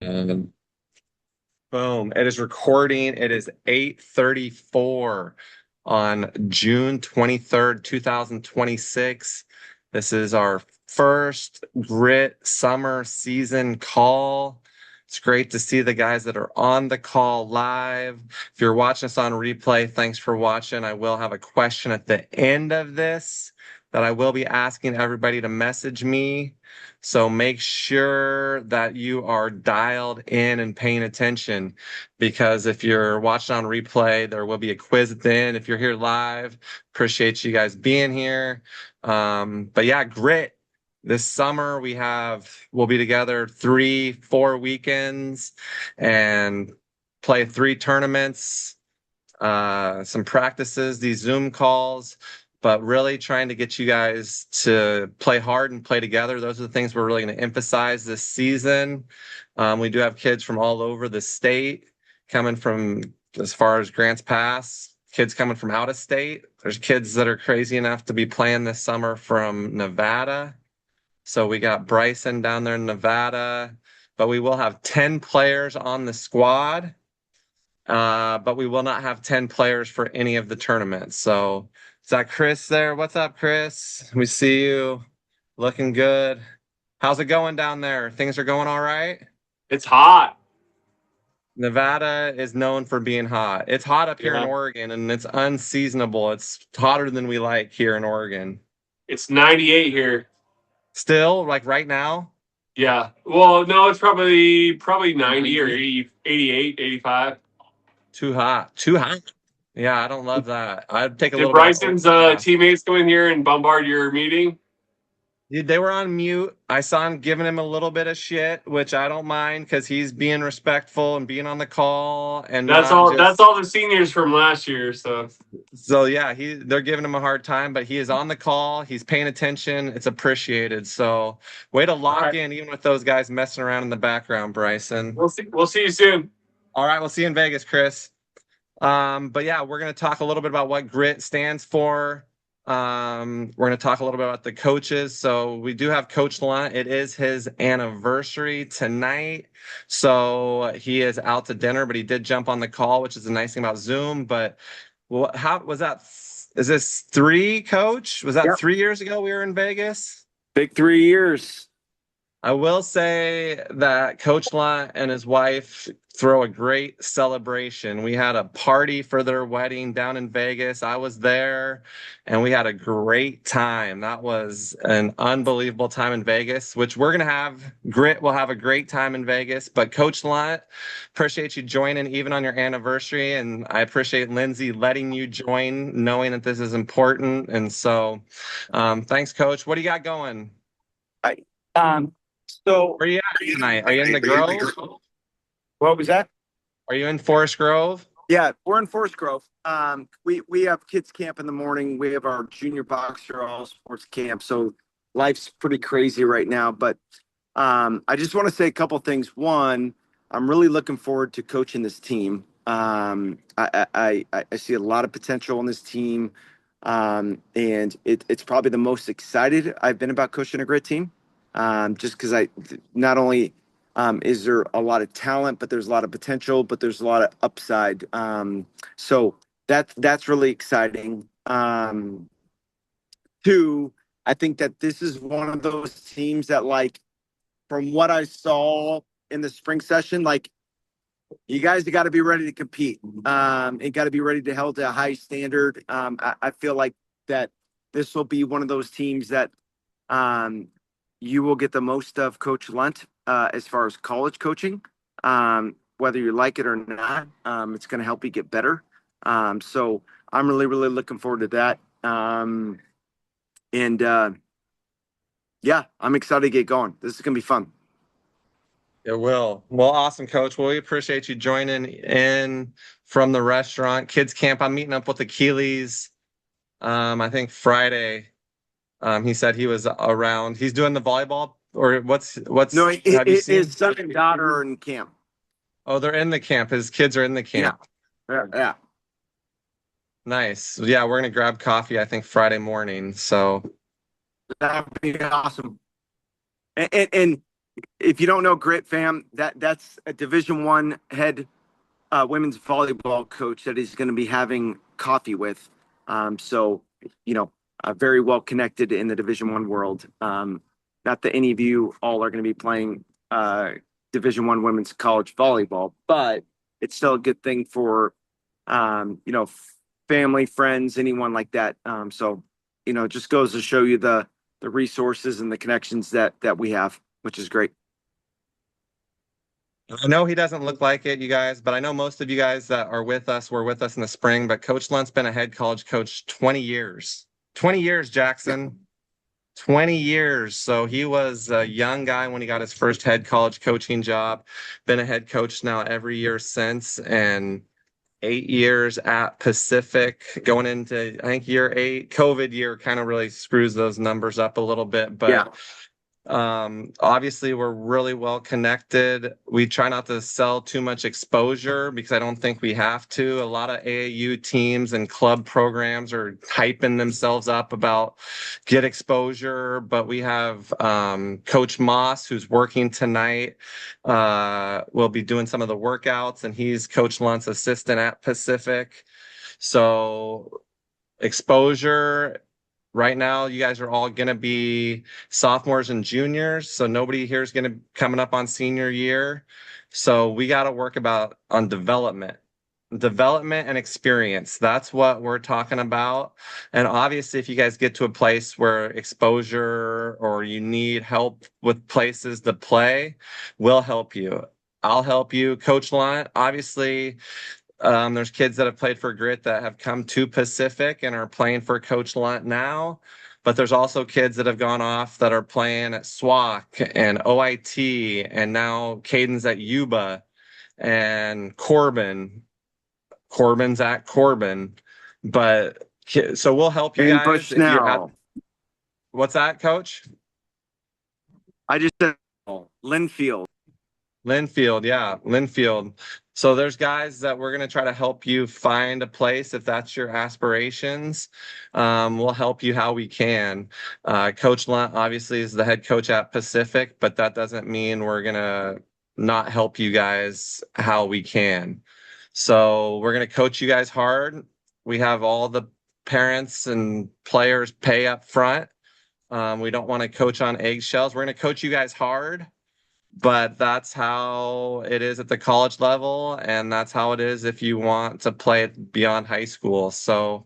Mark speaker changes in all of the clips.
Speaker 1: And boom. It is recording. It is 8:34 on June 23rd, 2026. This is our first Grit summer season call. It's great to see the guys that are on the call live. If you're watching us on replay, thanks for watching. I will have a question at the end of this that I will be asking everybody to message me. So make sure that you are dialed in and paying attention, because if you're watching on replay, there will be a quiz at the end. If you're here live, appreciate you guys being here. But yeah, Grit. This summer we'll be together 3-4 weekends and play 3 tournaments, some practices, these Zoom calls, but really trying to get you guys to play hard and play together. Those are the things we're really going to emphasize this season. We do have kids from all over the state coming from as far as Grants Pass, kids coming from out of state. There's kids that are crazy enough to be playing this summer from Nevada. So we got Bryson down there in Nevada, but we will have 10 players on the squad. But we will not have 10 players for any of the tournaments. So is that Chris there? What's up, Chris? We see you looking good. How's it going down there? Things are going all right?
Speaker 2: It's hot.
Speaker 1: Nevada is known for being hot. It's hot up here in
Speaker 2: Yeah.
Speaker 1: Oregon, and it's unseasonable. It's hotter than we like here in Oregon.
Speaker 2: It's 98 here.
Speaker 1: Still, like right now?
Speaker 2: Yeah. Well, no, it's probably 90 or 80, 88, 85.
Speaker 1: Too hot. Too hot. Yeah, I don't love that. I'd take a
Speaker 2: Did
Speaker 1: little bit of
Speaker 2: Bryson's
Speaker 1: overcast.
Speaker 2: teammates go in here and bombard your meeting?
Speaker 1: Dude, they were on mute. I saw him giving him a little bit of shit, which I don't mind because he's being respectful and being on the call and
Speaker 2: That's
Speaker 1: not
Speaker 2: all. That's
Speaker 1: just.
Speaker 2: all the seniors from last year. So
Speaker 1: So yeah, they're giving him a hard time, but he is on the call. He's paying attention. It's appreciated. So way to
Speaker 2: all
Speaker 1: lock
Speaker 2: right,
Speaker 1: in, even with those guys messing around in the background, Bryson.
Speaker 2: we'll see. We'll see you soon.
Speaker 1: All right, we'll see you in Vegas, Chris. But yeah, we're going to talk a little bit about what Grit stands for. We're going to talk a little bit about the coaches. So we do have Coach Lunt. It is his anniversary tonight. So he is out to dinner, but he did jump on the call, which is the nice thing about Zoom. But how was that? Is this 3, Coach? Was that
Speaker 3: Yep.
Speaker 1: 3 years ago we were in Vegas?
Speaker 3: Big 3 years.
Speaker 1: I will say that Coach Lunt and his wife throw a great celebration. We had a party for their wedding down in Vegas. I was there and we had a great time. That was an unbelievable time in Vegas, which we're going to have. Grit will have a great time in Vegas. But Coach Lunt, appreciate you joining even on your anniversary. And I appreciate Lindsay letting you join, knowing that this is important. And so thanks, Coach. What do you got going?
Speaker 3: So
Speaker 1: Where are you at tonight? Are you in the Grove?
Speaker 3: what was that?
Speaker 1: Are you in Forest Grove?
Speaker 3: Yeah, we're in Forest Grove. We have kids camp in the morning. We have our junior boxer all sports camp. So life's pretty crazy right now. But I just want to say a couple things. One, I'm really looking forward to coaching this team. I see a lot of potential in this team. And it's probably the most excited I've been about coaching a Grit team. Just because not only is there a lot of talent, but there's a lot of potential, but there's a lot of upside. So that's really exciting. Two, I think that this is one of those teams that, like, from what I saw in the spring session, like, you guys got to be ready to compete. And got to be ready to hold to a high standard. I feel like that this will be one of those teams that you will get the most of Coach Lunt as far as college coaching. Whether you like it or not, it's going to help you get better. So I'm really, really looking forward to that. And yeah, I'm excited to get going. This is going to be fun.
Speaker 1: It will. Well, awesome, Coach. Well, we appreciate you joining in from the restaurant. Kids Camp. I'm meeting up with the Keeleys. I think Friday. He said he was around. He's doing the volleyball, or what's
Speaker 3: No,
Speaker 1: have you seen?
Speaker 3: his son and daughter are in camp.
Speaker 1: Oh, they're in the camp. His kids are in the camp.
Speaker 3: Yeah.
Speaker 1: Nice. Yeah, we're gonna grab coffee, I think Friday morning. So
Speaker 3: That'd be awesome. And if you don't know Grit fam, that's a Division I head women's volleyball coach that he's going to be having coffee with. So very well connected in the Division I world. Not that any of you all are going to be playing Division I women's college volleyball, but it's still a good thing for family, friends, anyone like that. So it just goes to show you the resources and the connections that we have, which is great.
Speaker 1: I know he doesn't look like it, you guys, but I know most of you guys that are with us were with us in the spring. But Coach Lunt's been a head college coach 20 years. 20 years, Jackson. 20 years. So he was a young guy when he got his first head college coaching job. Been a head coach now every year since, and 8 years at Pacific, going into, I think, year 8. COVID year kind of really screws those numbers up a little bit, but
Speaker 3: Yeah.
Speaker 1: Obviously we're really well connected. We try not to sell too much exposure because I don't think we have to. A lot of AAU teams and club programs are hyping themselves up about get exposure, but we have Coach Moss, who's working tonight. We'll be doing some of the workouts, and he's Coach Lunt's assistant at Pacific. So exposure. Right now, you guys are all going to be sophomores and juniors, so nobody here is going to coming up on senior year. So we got to work on development and experience. That's what we're talking about. And obviously, if you guys get to a place where exposure or you need help with places to play, we'll help you. I'll help you. Coach Lunt, obviously, there's kids that have played for Grit that have come to Pacific and are playing for Coach Lunt now. But there's also kids that have gone off that are playing at SWAC and OIT, and now Caden's at Yuba and Corbin. Corbin's at Corbin. But so we'll help you
Speaker 3: And
Speaker 1: guys.
Speaker 3: Bushnell.
Speaker 1: What's that, Coach?
Speaker 3: I just said Linfield.
Speaker 1: Linfield, yeah, Linfield. So there's guys that we're going to try to help you find a place if that's your aspirations. We'll help you how we can. Coach Lunt obviously is the head coach at Pacific, but that doesn't mean we're going to not help you guys how we can. So we're going to coach you guys hard. We have all the parents and players pay up front. We don't want to coach on eggshells. We're going to coach you guys hard. But that's how it is at the college level, and that's how it is if you want to play it beyond high school. So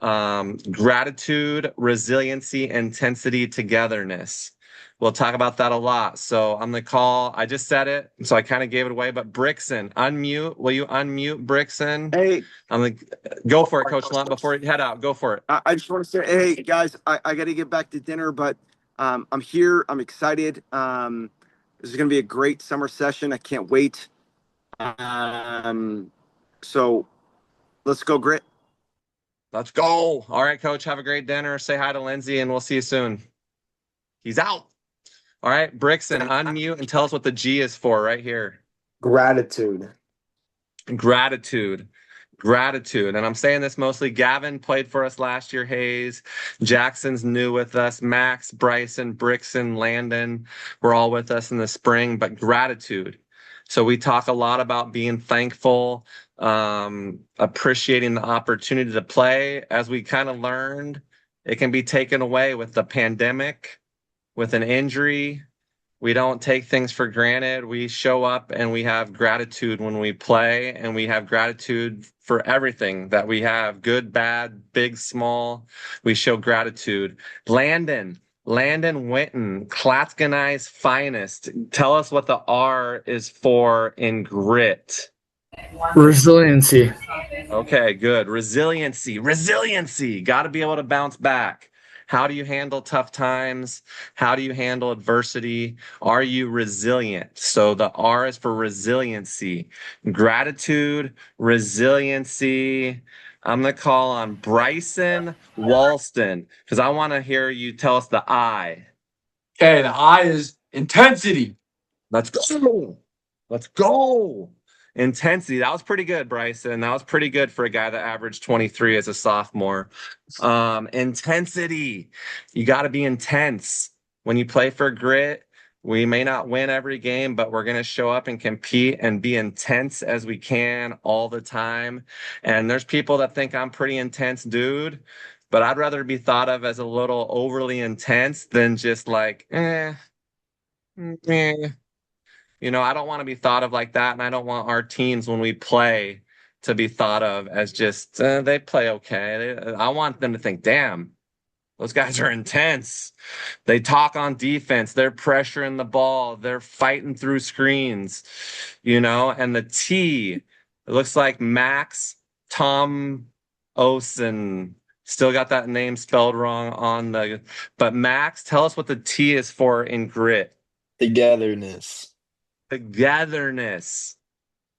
Speaker 1: gratitude, resiliency, intensity, togetherness. We'll talk about that a lot. So I'm going to call, I just said it, so I kind of gave it away, but Brixon, unmute. Will you unmute Brixon?
Speaker 3: Hey,
Speaker 1: I'm going to go for it, Coach Lunt, before you head out. Go for it.
Speaker 3: I just want to say, hey guys, I got to get back to dinner, but I'm here. I'm excited. This is going to be a great summer session. I can't wait. So let's go Grit.
Speaker 1: Let's go. All right, Coach, have a great dinner. Say hi to Lindsay, and we'll see you soon. He's out. All right, Brixon, unmute and tell us what the G is for right here.
Speaker 4: Gratitude.
Speaker 1: Gratitude. And I'm saying this mostly. Gavin played for us last year. Hayes, Jackson's new with us. Max, Bryson, Brixon, Landon, we're all with us in the spring. But gratitude. So we talk a lot about being thankful, appreciating the opportunity to play. As we kind of learned, it can be taken away with the pandemic, with an injury. We don't take things for granted. We show up and we have gratitude when we play, and we have gratitude for everything that we have, good, bad, big, small. We show gratitude. Landon Winton, Clatskani's finest. Tell us what the R is for in Grit.
Speaker 4: Resiliency.
Speaker 1: Okay, good. Resiliency. Got to be able to bounce back. How do you handle tough times? How do you handle adversity? Are you resilient? So the R is for resiliency. Gratitude, resiliency. I'm going to call on Bryson Walston because I want to hear you tell us the I.
Speaker 5: Okay, the I is intensity.
Speaker 1: Let's go. Intensity. That was pretty good, Bryson. That was pretty good for a guy that averaged 23 as a sophomore. Intensity. You got to be intense. When you play for Grit, We may not win every game, but we're going to show up and compete and be intense as we can all the time. And there's people that think I'm pretty intense dude, but I'd rather be thought of as a little overly intense than just like, eh. You know, I don't want to be thought of like that. And I don't want our teams when we play to be thought of as just, they play okay. I want them to think, damn, those guys are intense. They talk on defense. They're pressuring the ball. They're fighting through screens, you know. And the T, it looks like Max Tom Osen. Still got that name spelled wrong on the. But Max, tell us what the T is for in grit.
Speaker 4: Togetherness.
Speaker 1: Togetherness.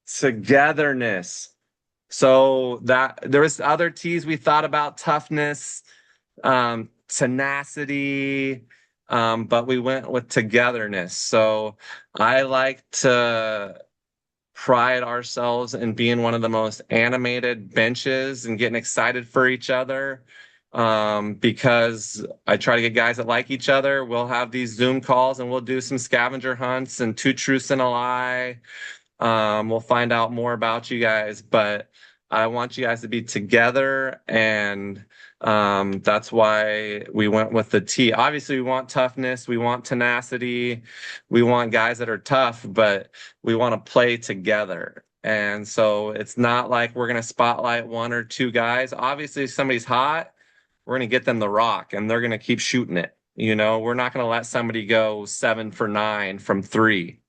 Speaker 1: Togetherness. So that there was other T's we thought about: toughness, tenacity, but we went with togetherness. So I like to pride ourselves in being one of the most animated benches and getting excited for each other. Because I try to get guys that like each other. We'll have these Zoom calls and we'll do some scavenger hunts and two truths and a lie. We'll find out more about you guys, but I want you guys to be together, and that's why we went with the T. Obviously, we want toughness, we want tenacity, we want guys that are tough, but we want to play together. And so it's not like we're going to spotlight one or two guys. Obviously, if somebody's hot, we're going to get them the rock and they're going to keep shooting it. You know, we're not going to let somebody go 7 for 9 from 3.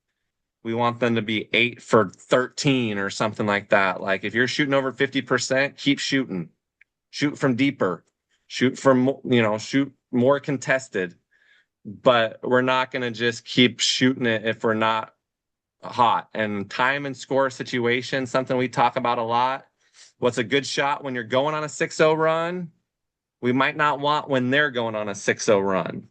Speaker 1: We want them to be 8 for 13 or something like that. Like if you're shooting over 50%, keep shooting. Shoot from deeper. Shoot from, shoot more contested. But we're not going to just keep shooting it if we're not hot. And time and score situation, something we talk about a lot. What's a good shot when you're going on a 6-0 run? We might not want when they're going on a 6-0 run.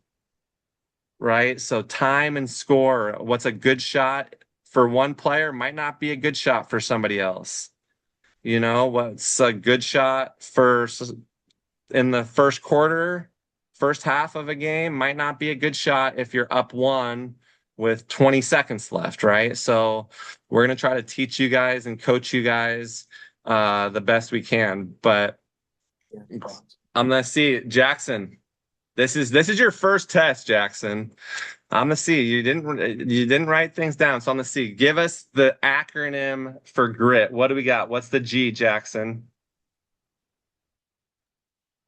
Speaker 1: Right? So time and score, what's a good shot for one player might not be a good shot for somebody else. You know, what's a good shot for in the first quarter, first half of a game might not be a good shot if you're up 1 with 20 seconds left, right? So we're going to try to teach you guys and coach you guys the best we can. But I'm going to see Jackson. This is your first test, Jackson. I'm gonna see. You didn't write things down, so I'm gonna see. Give us the acronym for grit. What do we got? What's the G, Jackson?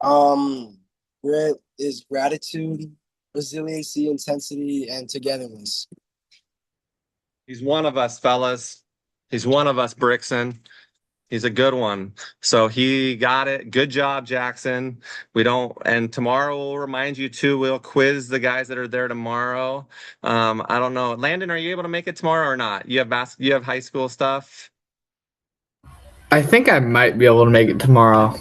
Speaker 6: Grit is gratitude, resiliency, intensity, and togetherness.
Speaker 1: He's one of us, fellas. He's one of us, Brixon. He's a good one. So he got it. Good job, Jackson. And tomorrow we'll remind you too. We'll quiz the guys that are there tomorrow. I don't know. Landon, are you able to make it tomorrow or not? You have high school stuff?
Speaker 4: I think I might be able to make it tomorrow.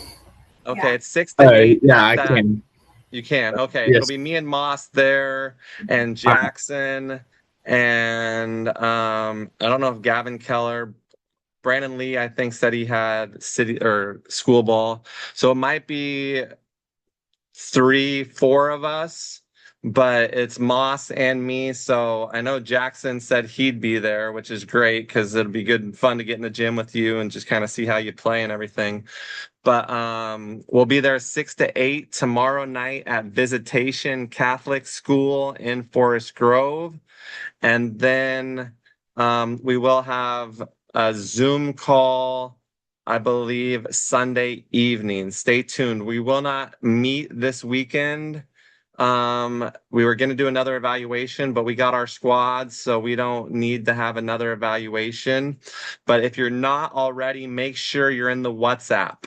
Speaker 1: Okay, it's 6 to 8.
Speaker 4: Yeah, I can.
Speaker 1: You can. Okay,
Speaker 4: Yes.
Speaker 1: It'll be me and Moss there and Jackson and I don't know if Gavin Keller, Brandon Lee, I think, said he had city or school ball. So it might be 3-4 of us, but it's Moss and me. So I know Jackson said he'd be there, which is great because it'll be good and fun to get in the gym with you and just kind of see how you play and everything. But we'll be there 6 to 8 tomorrow night at Visitation Catholic School in Forest Grove. And then we will have a Zoom call, I believe, Sunday evening. Stay tuned. We will not meet this weekend. We were going to do another evaluation, but we got our squads, so we don't need to have another evaluation. But if you're not already, make sure you're in the WhatsApp.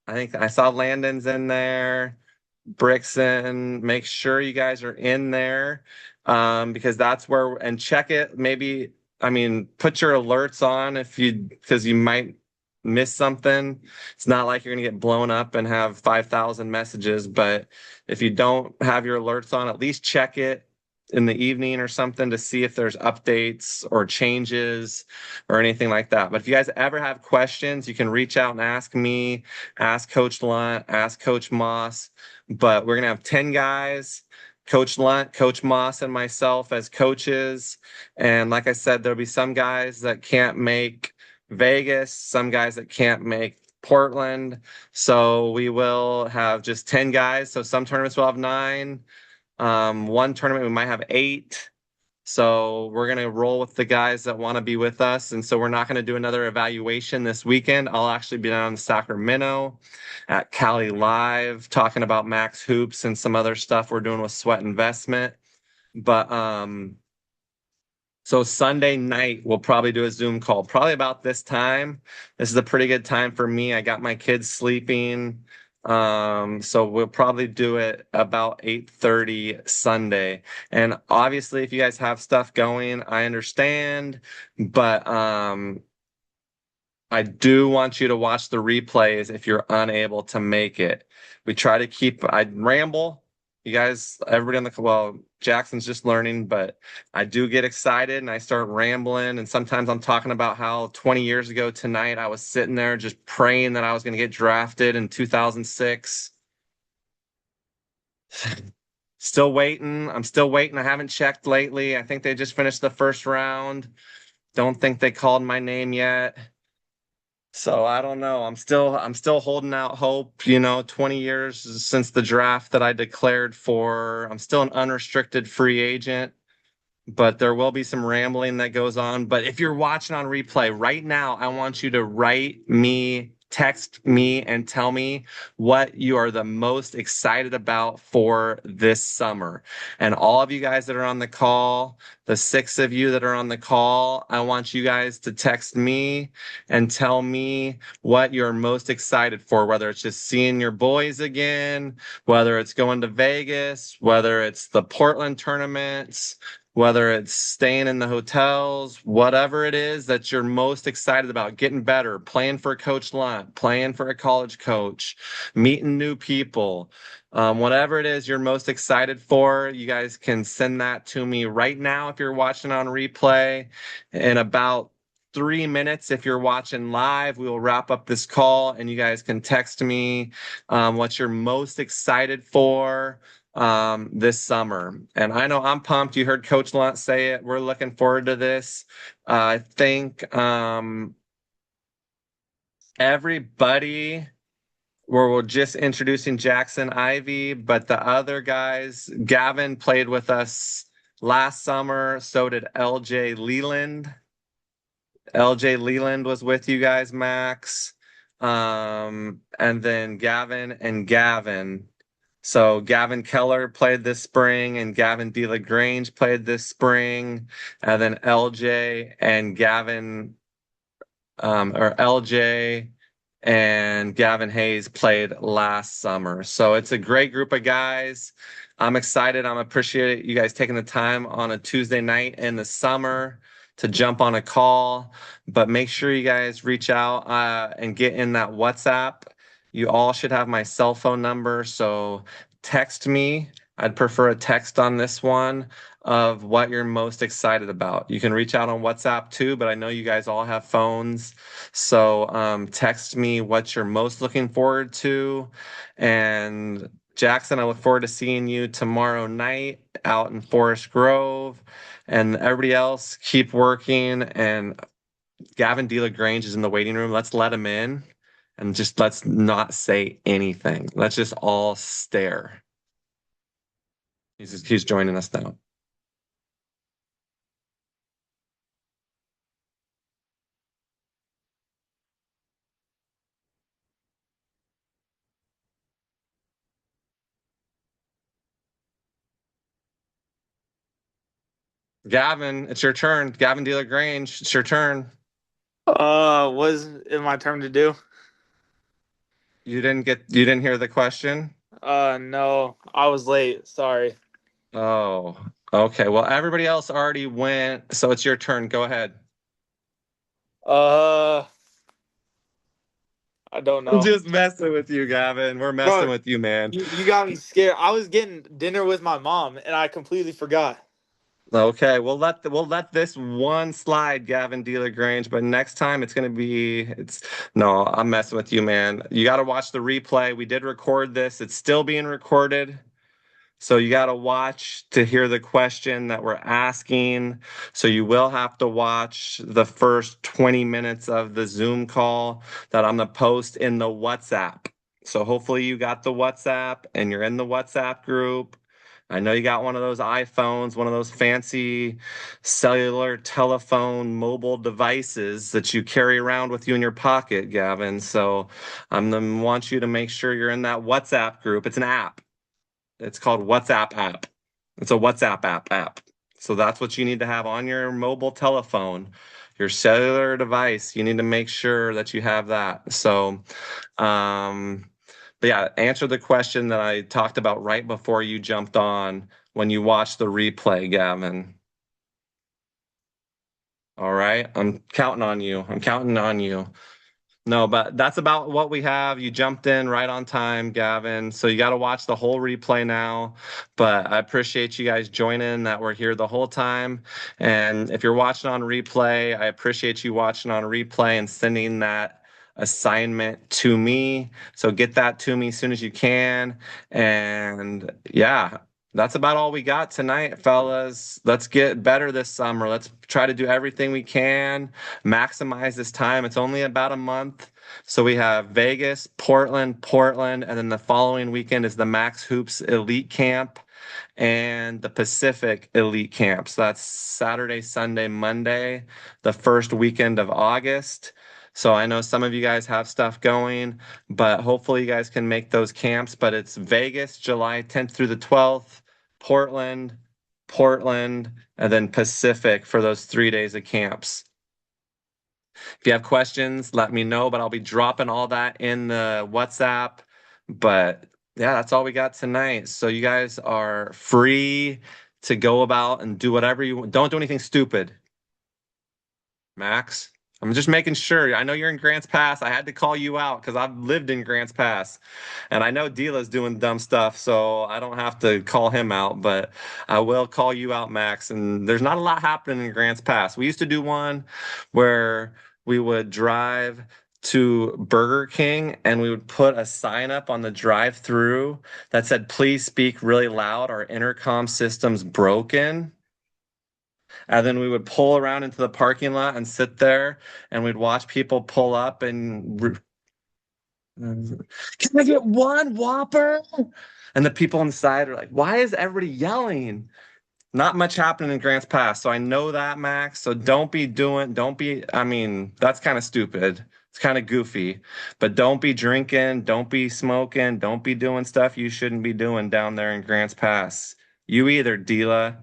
Speaker 1: I think I saw Landon's in there, Brixon. Make sure you guys are in there because that's where, and check it. Maybe, put your alerts on because you might miss something. It's not like you're going to get blown up and have 5,000 messages, but if you don't have your alerts on, at least check it in the evening or something to see if there's updates or changes or anything like that. But if you guys ever have questions, you can reach out and ask me, ask Coach Lunt, ask Coach Moss. But we're going to have 10 guys Coach Lunt, Coach Moss, and myself as coaches. And like I said, there'll be some guys that can't make Vegas, some guys that can't make Portland. So we will have just 10 guys. So some tournaments will have 9. One tournament we might have 8. So we're going to roll with the guys that want to be with us. And so we're not going to do another evaluation this weekend. I'll actually be down in Sacramento at Cali Live talking about Max Hoops and some other stuff we're doing with Sweat Investment. But so Sunday night, we'll probably do a Zoom call, probably about this time. This is a pretty good time for me. I got my kids sleeping. So we'll probably do it about 8:30 Sunday. And obviously, if you guys have stuff going, I understand. But I do want you to watch the replays if you're unable to make it. We try to keep, I ramble. You guys, everybody on the, well, Jackson's just learning, but I do get excited and I start rambling. And sometimes I'm talking about how 20 years ago tonight, I was sitting there just praying that I was going to get drafted in 2006. Still waiting. I'm still waiting. I haven't checked lately. I think they just finished the first round. Don't think they called my name yet. So I don't know. I'm still holding out hope, 20 years since the draft that I declared for. I'm still an unrestricted free agent, but there will be some rambling that goes on. But if you're watching on replay right now, I want you to text me and tell me what you are the most excited about for this summer. And all of you guys that are on the call, the 6 of you that are on the call, I want you guys to text me and tell me what you're most excited for, whether it's just seeing your boys again, whether it's going to Vegas, whether it's the Portland tournaments, whether it's staying in the hotels, whatever it is that you're most excited about, getting better, playing for Coach Lunt, playing for a college coach, meeting new people, whatever it is you're most excited for, you guys can send that to me right now if you're watching on replay. In about 3 minutes, if you're watching live, we will wrap up this call and you guys can text me what you're most excited for this summer. And I know I'm pumped. You heard Coach Lunt say it. We're looking forward to this. I think everybody, we're just introducing Jackson Ivy, but the other guys, Gavin played with us last summer. So did LJ Leland. LJ Leland was with you guys, Max. And then Gavin and Gavin. So Gavin Keller played this spring and Gavin DeLagrange played this spring. And then LJ and Gavin, or LJ and Gavin Hayes played last summer. So it's a great group of guys. I'm excited. I'm appreciate you guys taking the time on a Tuesday night in the summer to jump on a call, but make sure you guys reach out and get in that WhatsApp. You all should have my cell phone number, so text me. I'd prefer a text on this one of what you're most excited about. You can reach out on WhatsApp too, but I know you guys all have phones. So text me what you're most looking forward to. And Jackson, I look forward to seeing you tomorrow night out in Forest Grove. And everybody else, keep working. And Gavin DeLagrange is in the waiting room. Let's let him in. And just let's not say anything. Let's just all stare. He's joining us now. Gavin, it's your turn. Gavin DeLagrange, it's your turn.
Speaker 7: What is it my turn to do?
Speaker 1: You didn't hear the question?
Speaker 7: No, I was late. Sorry.
Speaker 1: Oh, okay. Well, everybody else already went, so it's your turn. Go ahead.
Speaker 7: I don't know.
Speaker 1: I'm just messing with you, Gavin. We're messing
Speaker 7: Bro,
Speaker 1: with you, man.
Speaker 7: You got me scared. I was getting dinner with my mom and I completely forgot.
Speaker 1: Okay, we'll let this one slide, Gavin DeLagrange, but next time no, I'm messing with you, man. You got to watch the replay. We did record this. It's still being recorded. So you got to watch to hear the question that we're asking. So you will have to watch the first 20 minutes of the Zoom call that I'm going to post in the WhatsApp. So hopefully you got the WhatsApp and you're in the WhatsApp group. I know you got one of those iPhones, one of those fancy cellular telephone mobile devices that you carry around with you in your pocket, Gavin. So I'm going to want you to make sure you're in that WhatsApp group. It's an app. It's called WhatsApp app. It's a WhatsApp app. So that's what you need to have on your mobile telephone, your cellular device. You need to make sure that you have that. So, but yeah, answer the question that I talked about right before you jumped on when you watched the replay, Gavin. All right. I'm counting on you. No, but that's about what we have. You jumped in right on time, Gavin. So you got to watch the whole replay now. But I appreciate you guys joining, that we're here the whole time. And if you're watching on replay, I appreciate you watching on replay and sending that assignment to me. So get that to me as soon as you can. And yeah, that's about all we got tonight, fellas. Let's get better this summer. Let's try to do everything we can, maximize this time. It's only about a month. So we have Vegas, Portland, and then the following weekend is the Max Hoops Elite Camp and the Pacific Elite Camp. So that's Saturday, Sunday, Monday, the first weekend of August. So I know some of you guys have stuff going, but hopefully you guys can make those camps. But it's Vegas, July 10th through the 12th, Portland, and then Pacific for those 3 days of camps. If you have questions, let me know, but I'll be dropping all that in the WhatsApp. But yeah, that's all we got tonight. So you guys are free to go about and do whatever you want. Don't do anything stupid. Max? I'm just making sure. I know you're in Grants Pass. I had to call you out because I've lived in Grants Pass. And I know Dila's doing dumb stuff, so I don't have to call him out, but I will call you out, Max. And there's not a lot happening in Grants Pass. We used to do one where we would drive to Burger King and we would put a sign up on the drive-through that said, "Please speak really loud. Our intercom system's broken." And then we would pull around into the parking lot and sit there and we'd watch people pull up and "Can I get one Whopper?" And the people inside are like, "Why is everybody yelling?" Not much happening in Grants Pass. So I know that, Max. So I mean, that's kind of stupid. It's kind of goofy, but don't be drinking, don't be smoking, don't be doing stuff you shouldn't be doing down there in Grants Pass. You either, Dila.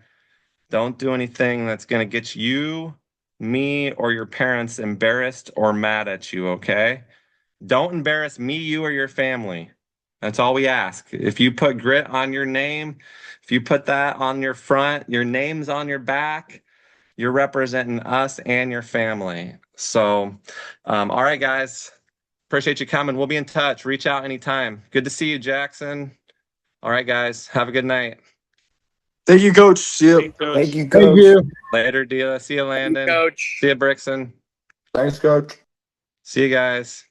Speaker 1: Don't do anything that's going to get you, me, or your parents embarrassed or mad at you, okay? Don't embarrass me, you, or your family. That's all we ask. If you put grit on your name, if you put that on your front, your name's on your back, you're representing us and your family. So, all right, guys. Appreciate you coming. We'll be in touch. Reach out anytime. Good to see you, Jackson. All right, guys. Have a good night.
Speaker 5: Thank you, Coach. See you.
Speaker 2: Thank you.
Speaker 6: Thank you,
Speaker 4: Thank
Speaker 6: Coach.
Speaker 4: you.
Speaker 1: Later, Dila. See you, Landon.
Speaker 6: Coach.
Speaker 1: See you, Brixton.
Speaker 5: Thanks, Coach.
Speaker 1: See you guys.